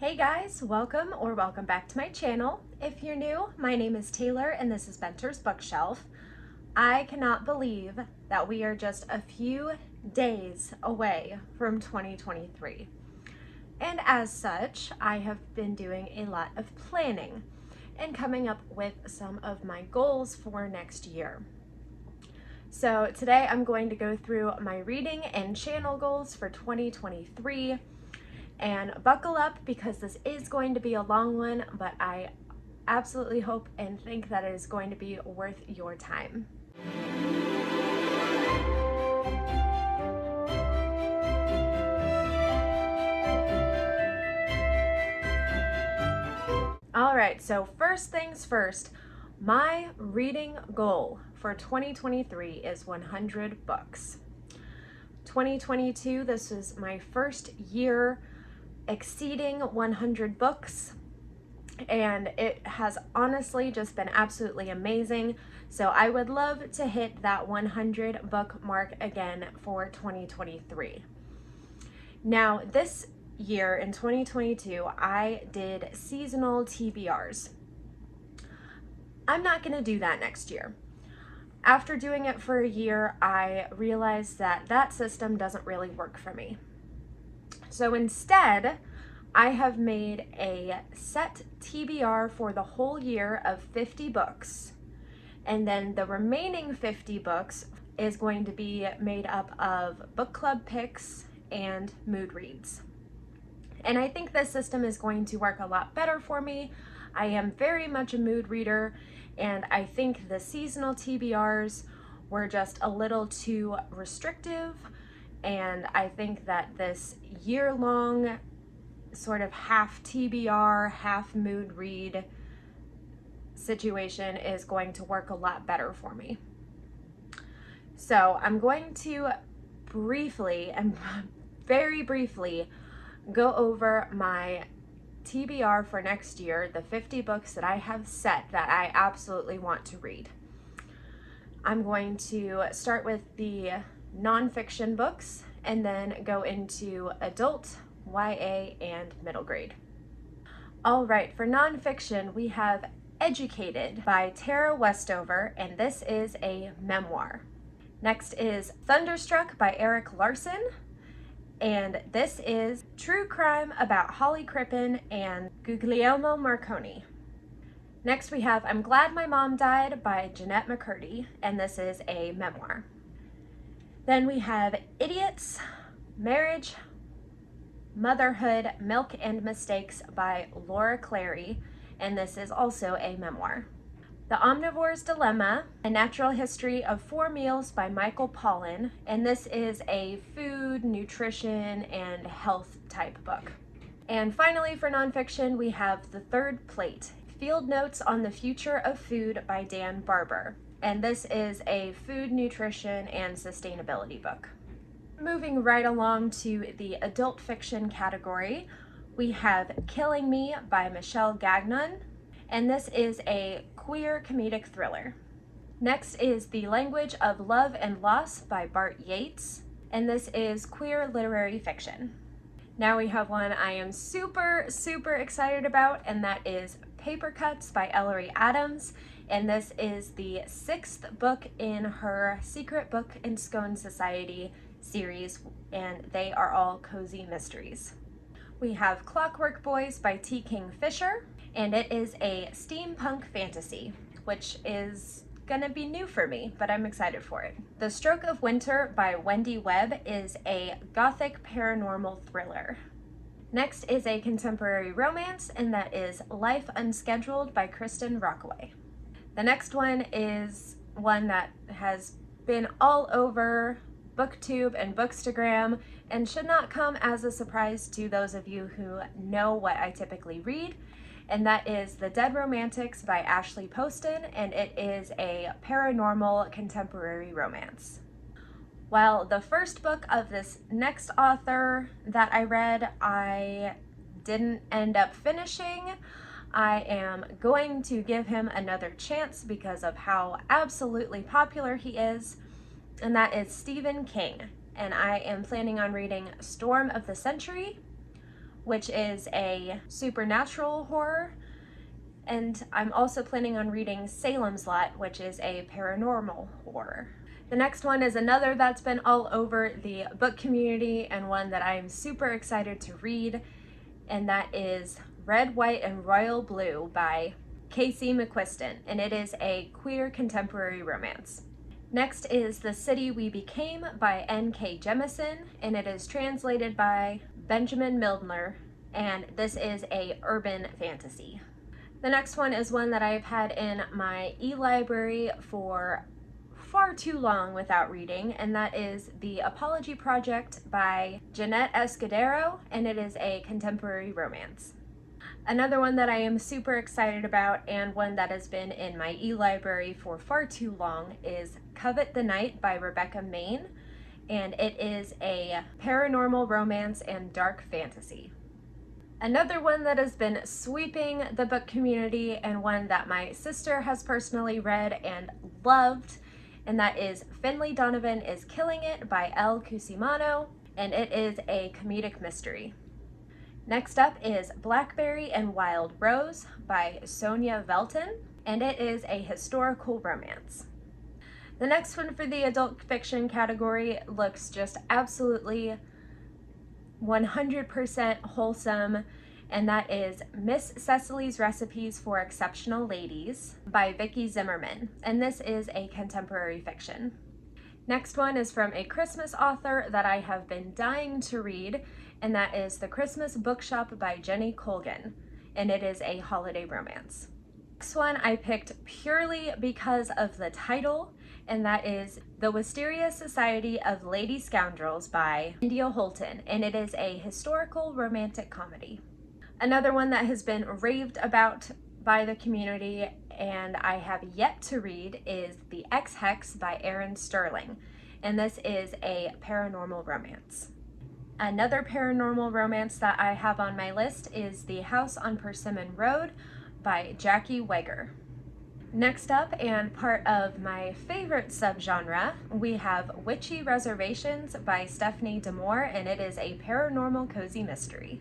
Hey guys, welcome back to my channel. If you're new, my name is Taylor and this is Benter's Bookshelf. I cannot believe that we are just a few days away from 2023. And as such, I have been doing a lot of planning and coming up with some of my goals for next year. So today I'm going to go through my reading and channel goals for 2023. And buckle up because this is going to be a long one, but I absolutely hope and think that it is going to be worth your time. All right, so first things first, my reading goal for 2023 is 100 books. 2022, this was my first year exceeding 100 books, and it has honestly just been absolutely amazing. So I would love to hit that 100 book mark again for 2023. Now this year in 2022, I did seasonal TBRs. I'm not going to do that next year. After doing it for a year, I realized that that system doesn't really work for me. So instead, I have made a set TBR for the whole year of 50 books. And then the remaining 50 books is going to be made up of book club picks and mood reads. And I think this system is going to work a lot better for me. I am very much a mood reader, and I think the seasonal TBRs were just a little too restrictive. And I think that this year-long sort of half TBR, half mood read situation is going to work a lot better for me. So I'm going to briefly and very briefly go over my TBR for next year, the 50 books that I have set that I absolutely want to read. I'm going to start with the nonfiction books and then go into adult, YA, and middle grade. All right, for nonfiction, we have Educated by Tara Westover, and this is a memoir. Next is Thunderstruck by Eric Larson, and this is true crime about Holly Crippen and Guglielmo Marconi. Next we have I'm Glad My Mom Died by Jeanette McCurdy, and this is a memoir. Then we have Idiots, Marriage, Motherhood, Milk and Mistakes by Laura Clary, and this is also a memoir. The Omnivore's Dilemma, A Natural History of 4 Meals by Michael Pollan, and this is a food, nutrition, and health type book. And finally for nonfiction, we have The Third Plate, Field Notes on the Future of Food by Dan Barber, and this is a food, nutrition, and sustainability book. Moving right along to the adult fiction category, we have Killing Me by Michelle Gagnon, and this is a queer comedic thriller. Next is The Language of Love and Loss by Bart Yates, and this is queer literary fiction. Now we have one I am super excited about, and that is Paper Cuts by Ellery Adams, and this is the 6th book in her Secret Book and Scone Society series, and they are all cozy mysteries. We have Clockwork Boys by T. King Fisher, and it is a steampunk fantasy, which is gonna be new for me, but I'm excited for it. The Stroke of Winter by Wendy Webb is a gothic paranormal thriller. Next is a contemporary romance, and that is Life Unscheduled by Kristen Rockaway. The next one is one that has been all over BookTube and Bookstagram and should not come as a surprise to those of you who know what I typically read, and that is The Dead Romantics by Ashley Poston, and it is a paranormal contemporary romance. Well, the first book of this next author that I read, I didn't end up finishing. I am going to give him another chance because of how absolutely popular he is, and that is Stephen King. And I am planning on reading Storm of the Century, which is a supernatural horror. And I'm also planning on reading Salem's Lot, which is a paranormal horror. The next one is another that's been all over the book community and one that I'm super excited to read, and that is Red, White, and Royal Blue by Casey McQuiston, and it is a queer contemporary romance. Next is The City We Became by N.K. Jemisin, and it is translated by Benjamin Milner, and this is a urban fantasy. The next one is one that I've had in my e-library for far too long without reading, and that is The Apology Project by Jeanette Escudero, and it is a contemporary romance. Another one that I am super excited about, and one that has been in my e-library for far too long, is Covet the Night by Rebecca Main, and it is a paranormal romance and dark fantasy. Another one that has been sweeping the book community, and one that my sister has personally read and loved, and that is Finley Donovan is Killing It by Elle Cusimano, and it is a comedic mystery. Next up is Blackberry and Wild Rose by Sonia Velton, and it is a historical romance. The next one for the adult fiction category looks just absolutely 100% wholesome, and that is Miss Cecily's Recipes for Exceptional Ladies by Vicky Zimmerman, and this is a contemporary fiction. Next one is from a Christmas author that I have been dying to read, and that is The Christmas Bookshop by Jenny Colgan, and it is a holiday romance. Next one I picked purely because of the title, and that is The Wisteria Society of Lady Scoundrels by India Holton, and it is a historical romantic comedy. Another one that has been raved about by the community and I have yet to read is The Ex-Hex by Erin Sterling, and this is a paranormal romance. Another paranormal romance that I have on my list is The House on Persimmon Road by Jackie Weger. Next up, and part of my favorite subgenre, we have Witchy Reservations by Stephanie D'Amour, and it is a paranormal cozy mystery.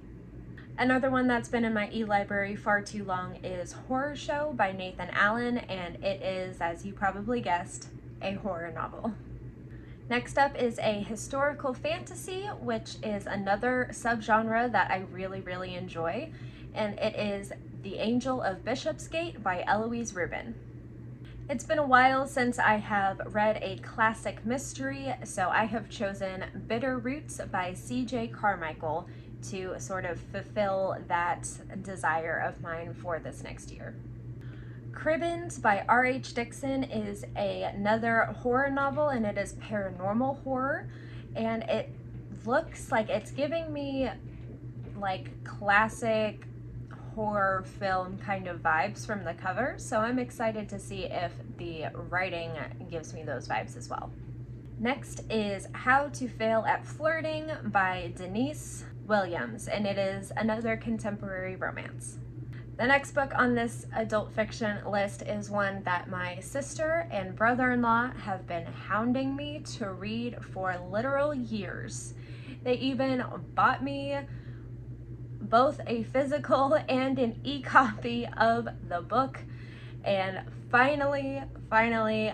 Another one that's been in my e-library far too long is Horror Show by Nathan Allen, and it is, as you probably guessed, a horror novel. Next up is a historical fantasy, which is another subgenre that I really enjoy, and it is The Angel of Bishopsgate by Eloise Rubin. It's been a while since I have read a classic mystery, so I have chosen Bitter Roots by C.J. Carmichael to sort of fulfill that desire of mine for this next year. Cribbins by R.H. Dixon is another horror novel, and it is paranormal horror, and it looks like it's giving me like classic horror film kind of vibes from the cover, so I'm excited to see if the writing gives me those vibes as well. Next is How to Fail at Flirting by Denise Williams, and it is another contemporary romance. The next book on this adult fiction list is one that my sister and brother-in-law have been hounding me to read for literal years. They even bought me both a physical and an e-copy of the book, and finally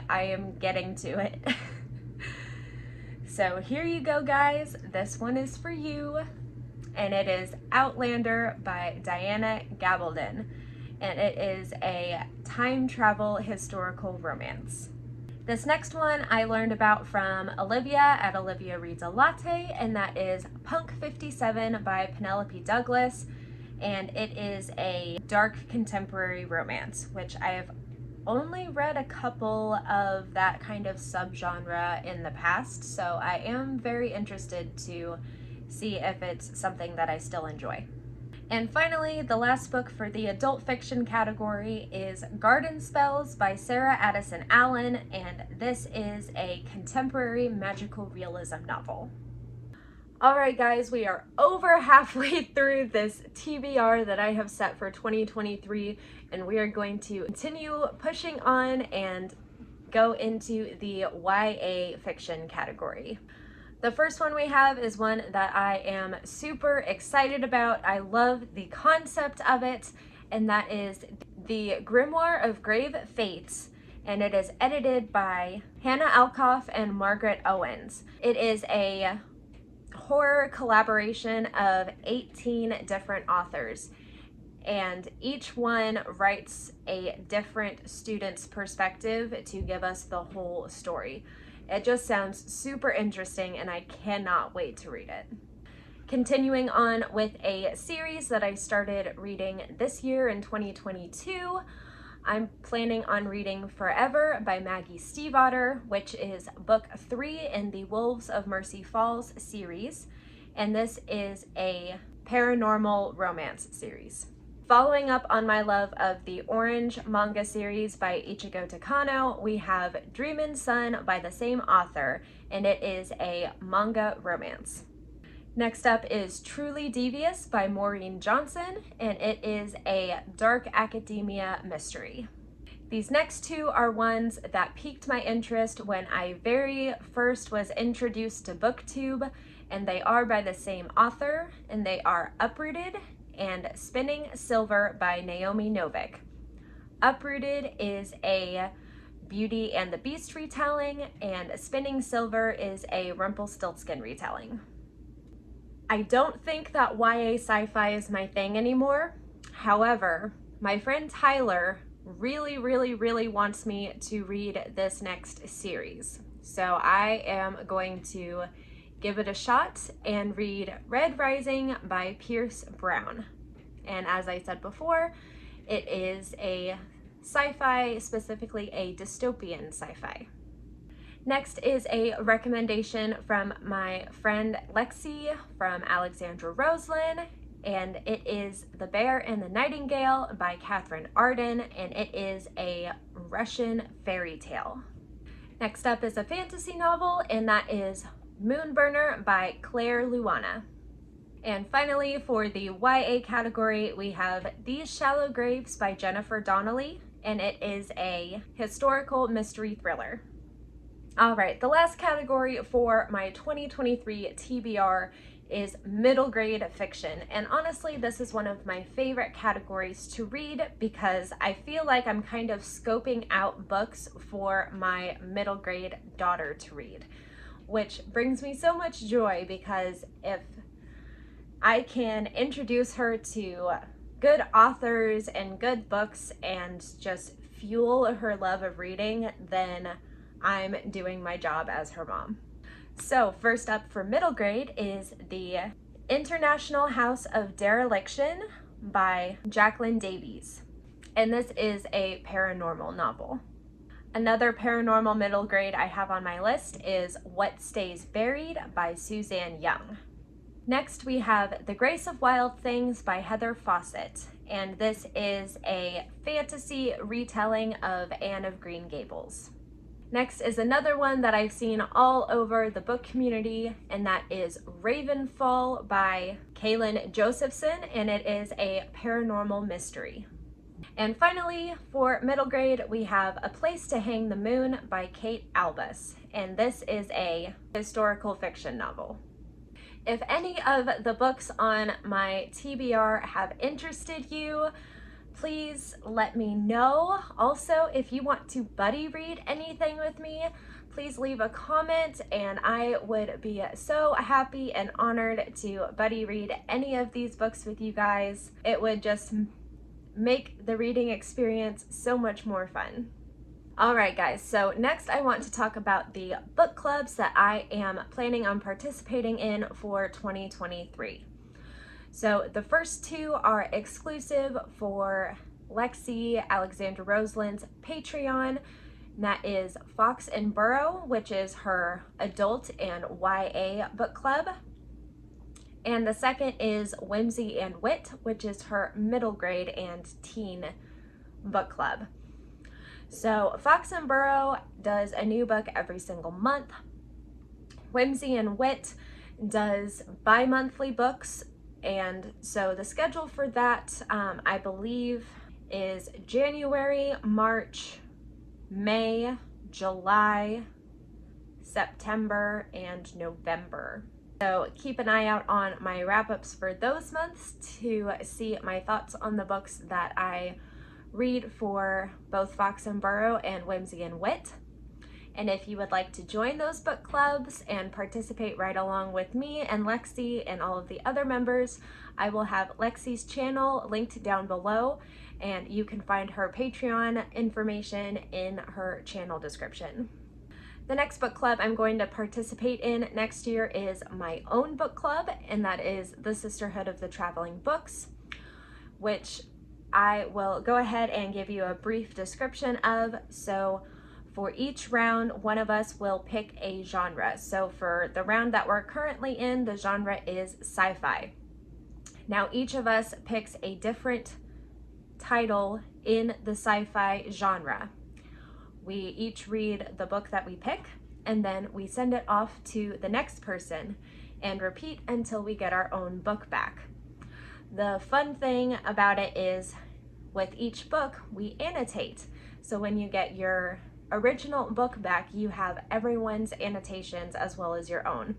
I am getting to it. So here you go, guys. This one is for you, and it is Outlander by Diana Gabaldon, and it is a time travel historical romance. This next one I learned about from Olivia at Olivia Reads a Latte, and that is Punk 57 by Penelope Douglas, and it is a dark contemporary romance, which I have only read a couple of that kind of subgenre in the past, so I am very interested to see if it's something that I still enjoy. And finally, the last book for the adult fiction category is Garden Spells by Sarah Addison Allen, and this is a contemporary magical realism novel. Alright guys, we are over halfway through this TBR that I have set for 2023, and we are going to continue pushing on and go into the YA fiction category. The first one we have is one that I am super excited about. I love the concept of it, and that is The Grimoire of Grave Fates, and it is edited by Hannah Alkoff and Margaret Owens. It is a horror collaboration of 18 different authors, and each one writes a different student's perspective to give us the whole story. It just sounds super interesting, and I cannot wait to read it. Continuing on with a series that I started reading this year in 2022, I'm planning on reading Forever by Maggie Stiefvater, which is book 3 in the Wolves of Mercy Falls series, and this is a paranormal romance series. Following up on my love of the Orange manga series by Ichigo Takano, we have Dreamin' Sun by the same author, and it is a manga romance. Next up is Truly Devious by Maureen Johnson, and it is a dark academia mystery. These next two are ones that piqued my interest when I very first was introduced to BookTube, and they are by the same author, and they are Uprooted and Spinning Silver by Naomi Novik. Uprooted is a Beauty and the Beast retelling, and Spinning Silver is a Rumpelstiltskin retelling. I don't think that YA sci-fi is my thing anymore. However, my friend Tyler really wants me to read this next series. So I am going to give it a shot and read Red Rising by Pierce Brown. And as I said before, it is a sci-fi, specifically a dystopian sci-fi. Next is a recommendation from my friend Lexi from Alexandra Roslin, and it is The Bear and the Nightingale by Catherine Arden, and it is a Russian fairy tale. Next up is a fantasy novel, and that is Moonburner by Claire Luana. And finally, for the YA category, we have These Shallow Graves by Jennifer Donnelly, and it is a historical mystery thriller. All right, the last category for my 2023 TBR is middle grade fiction. And honestly, this is one of my favorite categories to read because I feel like I'm kind of scoping out books for my middle grade daughter to read, which brings me so much joy because if I can introduce her to good authors and good books and just fuel her love of reading, then I'm doing my job as her mom. So first up for middle grade is The International House of Dereliction by Jacqueline Davies. And this is a paranormal novel. Another paranormal middle grade I have on my list is What Stays Buried by Suzanne Young. Next we have The Grace of Wild Things by Heather Fawcett. And this is a fantasy retelling of Anne of Green Gables. Next is another one that I've seen all over the book community, and that is Ravenfall by Kaitlin Josephson, and it is a paranormal mystery. And finally, for middle grade, we have A Place to Hang the Moon by Kate Albus, and this is a historical fiction novel. If any of the books on my TBR have interested you, please let me know. Also, if you want to buddy read anything with me, please leave a comment and I would be so happy and honored to buddy read any of these books with you guys. It would just make the reading experience so much more fun. Alright guys, so next I want to talk about the book clubs that I am planning on participating in for 2023. So the first two are exclusive for Lexi Alexandra Roslin's Patreon, and that is Fox and Burrow, which is her adult and YA book club. And the second is Whimsy and Wit, which is her middle grade and teen book club. So Fox and Burrow does a new book every single month. Whimsy and Wit does bi-monthly books. And so the schedule for that, I believe, is January, March, May, July, September, and November. So keep an eye out on my wrap-ups for those months to see my thoughts on the books that I read for both Fox and Burrow and Whimsy and Wit. And if you would like to join those book clubs and participate right along with me and Lexi and all of the other members, I will have Lexi's channel linked down below, and you can find her Patreon information in her channel description. The next book club I'm going to participate in next year is my own book club, and that is the Sisterhood of the Traveling Books, which I will go ahead and give you a brief description of. So for each round, one of us will pick a genre. So for the round that we're currently in, the genre is sci-fi. Now each of us picks a different title in the sci-fi genre. We each read the book that we pick, and then we send it off to the next person and repeat until we get our own book back. The fun thing about it is with each book, we annotate. So when you get your original book back, you have everyone's annotations as well as your own,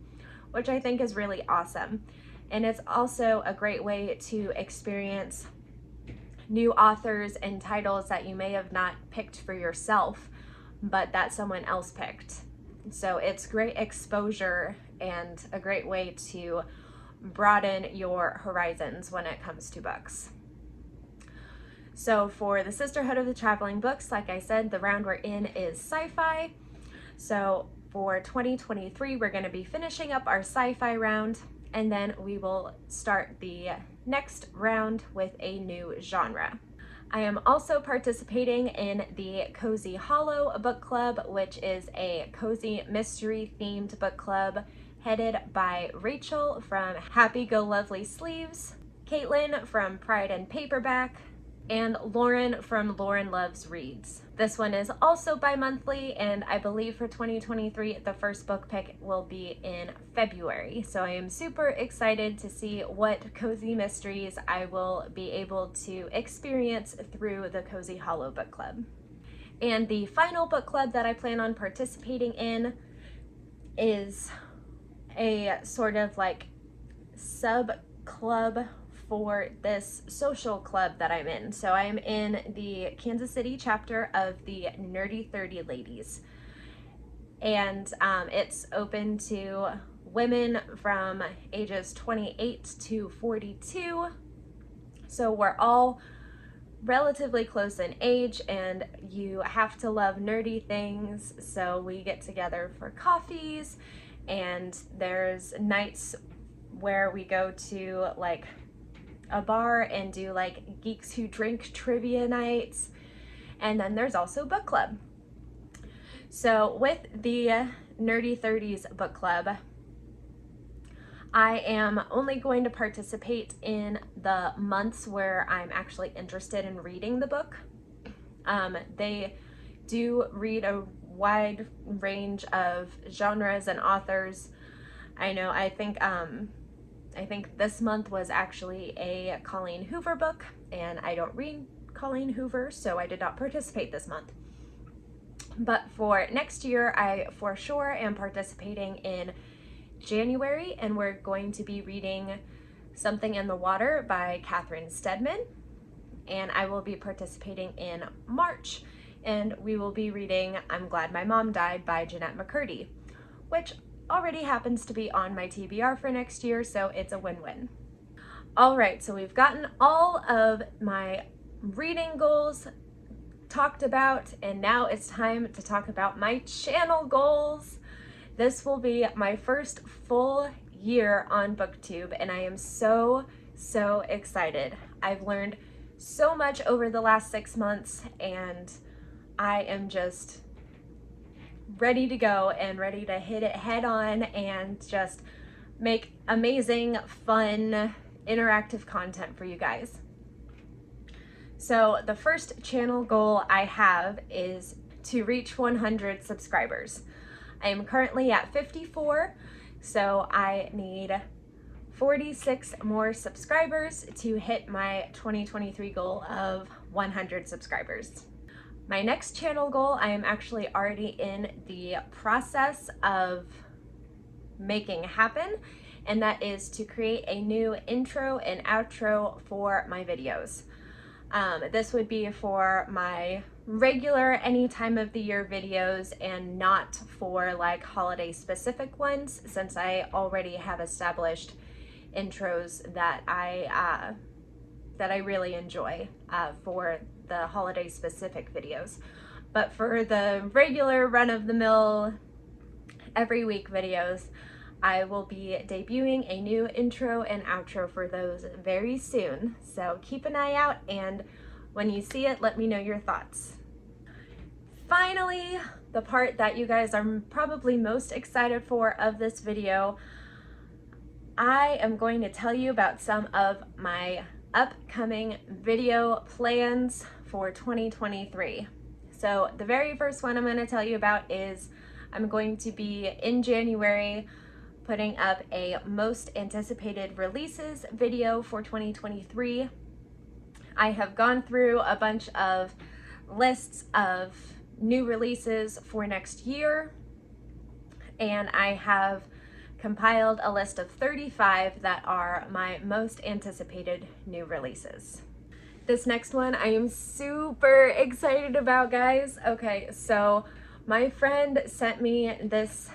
which I think is really awesome. And it's also a great way to experience new authors and titles that you may have not picked for yourself, but that someone else picked. So it's great exposure and a great way to broaden your horizons when it comes to books. So for the Sisterhood of the Traveling Books, like I said, the round we're in is sci-fi. So for 2023, we're going to be finishing up our sci-fi round, and then we will start the next round with a new genre. I am also participating in the Cozy Hollow book club, which is a cozy mystery themed book club headed by Rachel from Happy Go Lovely Sleeves, Kaitlin from Pride and Paperback, and Lauren from Lauren Loves Reads. This one is also bi-monthly, and I believe for 2023, the first book pick will be in February. So I am super excited to see what cozy mysteries I will be able to experience through the Cozy Hollow book club. And the final book club that I plan on participating in is a sort of like sub-club for this social club that I'm in. So I'm in the Kansas City chapter of the Nerdy 30 Ladies. And it's open to women from ages 28 to 42. So we're all relatively close in age, and you have to love nerdy things. So we get together for coffees, and there's nights where we go to like a bar and do like Geeks Who Drink trivia nights. And then there's also book club. So with the Nerdy 30s book club, I am only going to participate in the months where I'm actually interested in reading the book. They do read a wide range of genres and authors. I think this month was actually a Colleen Hoover book, and I don't read Colleen Hoover, so I did not participate this month. But for next year, I for sure am participating in January, and we're going to be reading Something in the Water by Catherine Steadman. And I will be participating in March, and we will be reading I'm Glad My Mom Died by Jeanette McCurdy, which already happens to be on my TBR for next year, so it's a win-win. All right, so we've gotten all of my reading goals talked about, and now it's time to talk about my channel goals. This will be my first full year on BookTube, and I am so excited. I've learned so much over the last 6 months, and I am just ready to go and ready to hit it head on and just make amazing, fun, interactive content for you guys. So the first channel goal I have is to reach 100 subscribers. I am currently at 54, so I need 46 more subscribers to hit my 2023 goal of 100 subscribers. My next channel goal, I am actually already in the process of making happen, and that is to create a new intro and outro for my videos. This would be for my regular any time of the year videos and not for like holiday specific ones, since I already have established intros that I really enjoy for the holiday specific videos. But for the regular run-of-the-mill every week videos, I will be debuting a new intro and outro for those very soon. So keep an eye out, and when you see it, let me know your thoughts. Finally, the part that you guys are probably most excited for of this video, I am going to tell you about some of my upcoming video plans for 2023. So the very first one I'm going to tell you about is I'm going to be in January putting up a most anticipated releases video for 2023. I have gone through a bunch of lists of new releases for next year, and I have compiled a list of 35 that are my most anticipated new releases. This next one I am super excited about, guys. Okay, so my friend sent me this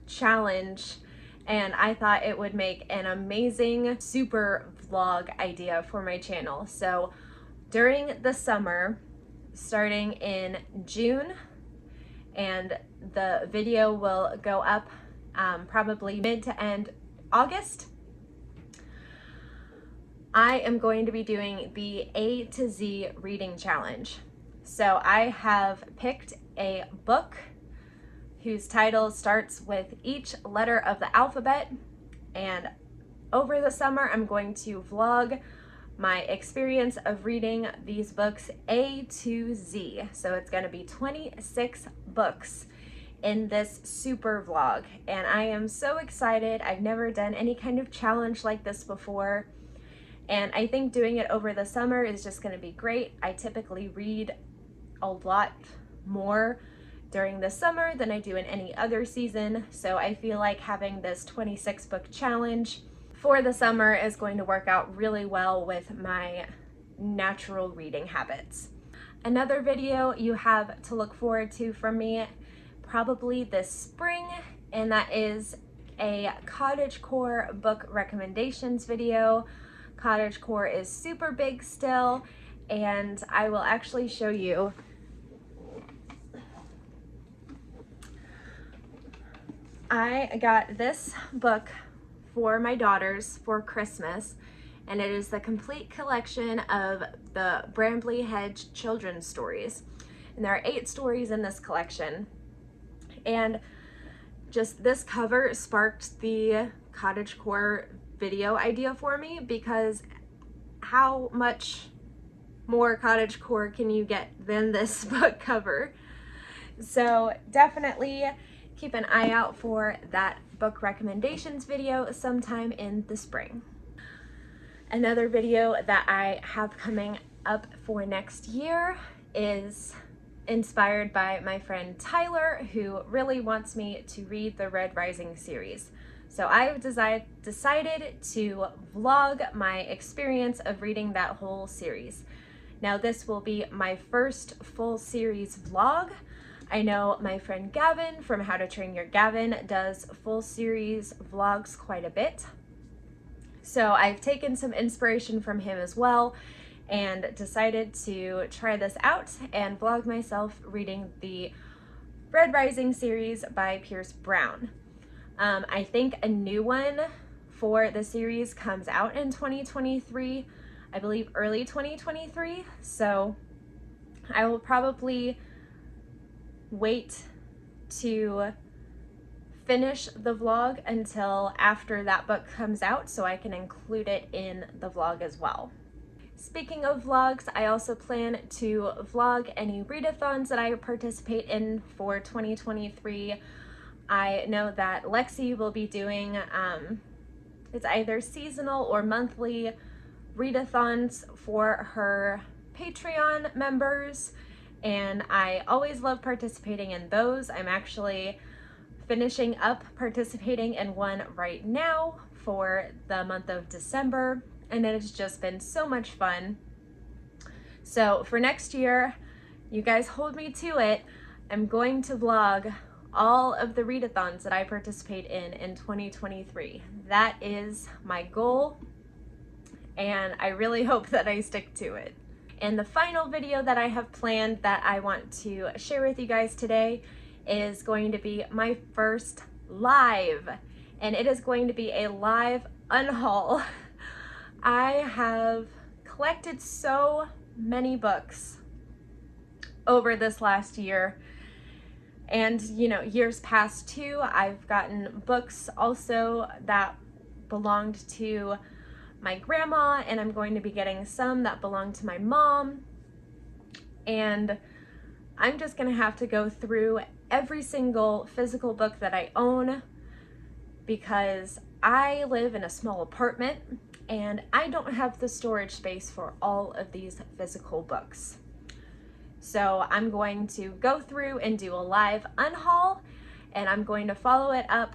challenge, and I thought it would make an amazing super vlog idea for my channel. So during the summer, starting in June, and the video will go up probably mid to end August, I am going to be doing the A to Z reading challenge. So I have picked a book whose title starts with each letter of the alphabet, and over the summer I'm going to vlog my experience of reading these books A to Z. So it's going to be 26 books in this super vlog, and I am so excited. I've never done any kind of challenge like this before, and I think doing it over the summer is just going to be great. I typically read a lot more during the summer than I do in any other season, so I feel like having this 26 book challenge for the summer is going to work out really well with my natural reading habits. Another video you have to look forward to from me probably this spring, and that is a cottagecore book recommendations video. Cottagecore is super big still, and I will actually show you. I got this book for my daughters for Christmas, and it is the complete collection of the Brambley Hedge children's stories. And there are 8 stories in this collection. And just this cover sparked the cottagecore video idea for me, because how much more cottagecore can you get than this book cover? So definitely keep an eye out for that book recommendations video sometime in the spring. Another video that I have coming up for next year is inspired by my friend Tyler, who really wants me to read the Red Rising series. So I've decided to vlog my experience of reading that whole series. Now this will be my first full series vlog. I know my friend Gavin from How to Train Your Gavin does full series vlogs quite a bit. So I've taken some inspiration from him as well, and decided to try this out and vlog myself reading the Red Rising series by Pierce Brown. I think a new one for the series comes out in 2023, I believe early 2023, so I will probably wait to finish the vlog until after that book comes out so I can include it in the vlog as well. Speaking of vlogs, I also plan to vlog any readathons that I participate in for 2023. I know that Lexi will be doing, it's either seasonal or monthly readathons for her Patreon members, and I always love participating in those. I'm actually finishing up participating in one right now for the month of December, and it has just been so much fun. So for next year, you guys hold me to it. I'm going to vlog all of the readathons that I participate in 2023. That is my goal, and I really hope that I stick to it. And the final video that I have planned that I want to share with you guys today is going to be my first live, and it is going to be a live unhaul. I have collected so many books over this last year, and you know, years past too. I've gotten books also that belonged to my grandma, and I'm going to be getting some that belong to my mom, and I'm just gonna have to go through every single physical book that I own, because I live in a small apartment and I don't have the storage space for all of these physical books. So I'm going to go through and do a live unhaul, and I'm going to follow it up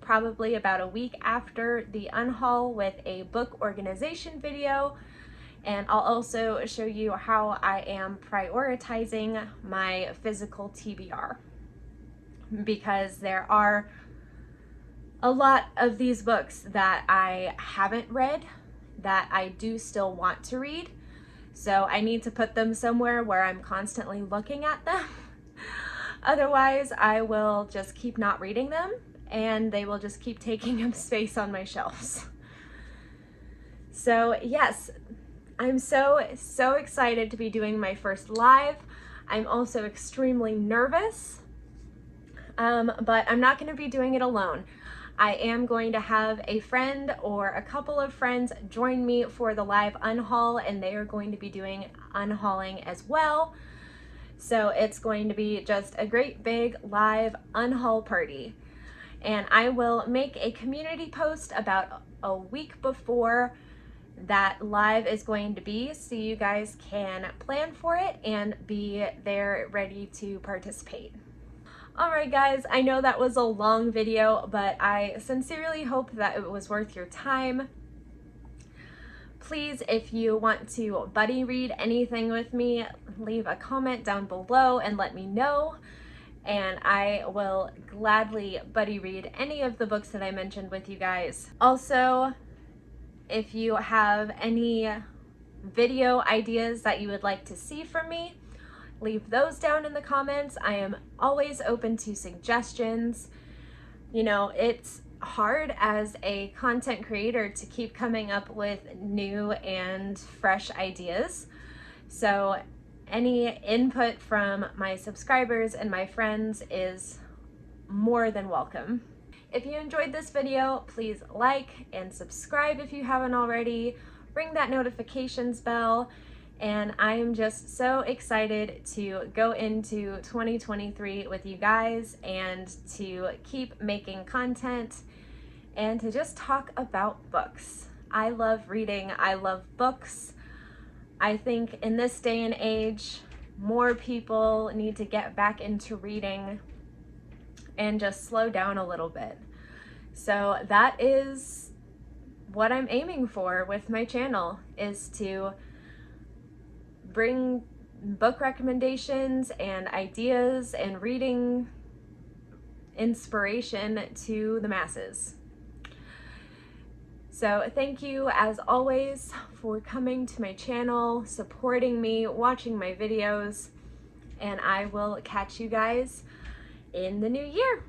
probably about a week after the unhaul with a book organization video. And I'll also show you how I am prioritizing my physical TBR, because there are a lot of these books that I haven't read that I do still want to read. So I need to put them somewhere where I'm constantly looking at them. Otherwise, I will just keep not reading them, and they will just keep taking up space on my shelves. So yes, I'm so excited to be doing my first live. I'm also extremely nervous, but I'm not going to be doing it alone. I am going to have a friend or a couple of friends join me for the live unhaul, and they are going to be doing unhauling as well. So it's going to be just a great big live unhaul party. And I will make a community post about a week before that live is going to be, so you guys can plan for it and be there ready to participate. Alright guys, I know that was a long video, but I sincerely hope that it was worth your time. Please, if you want to buddy read anything with me, leave a comment down below and let me know, and I will gladly buddy read any of the books that I mentioned with you guys. Also, if you have any video ideas that you would like to see from me, leave those down in the comments. I am always open to suggestions. You know, it's hard as a content creator to keep coming up with new and fresh ideas. So any input from my subscribers and my friends is more than welcome. If you enjoyed this video, please like and subscribe if you haven't already. Ring that notifications bell. And I am just so excited to go into 2023 with you guys, and to keep making content and to just talk about books. I love reading. I love books. I think in this day and age, more people need to get back into reading and just slow down a little bit. So that is what I'm aiming for with my channel, is to bring book recommendations and ideas and reading inspiration to the masses. So thank you as always for coming to my channel, supporting me, watching my videos, and I will catch you guys in the new year.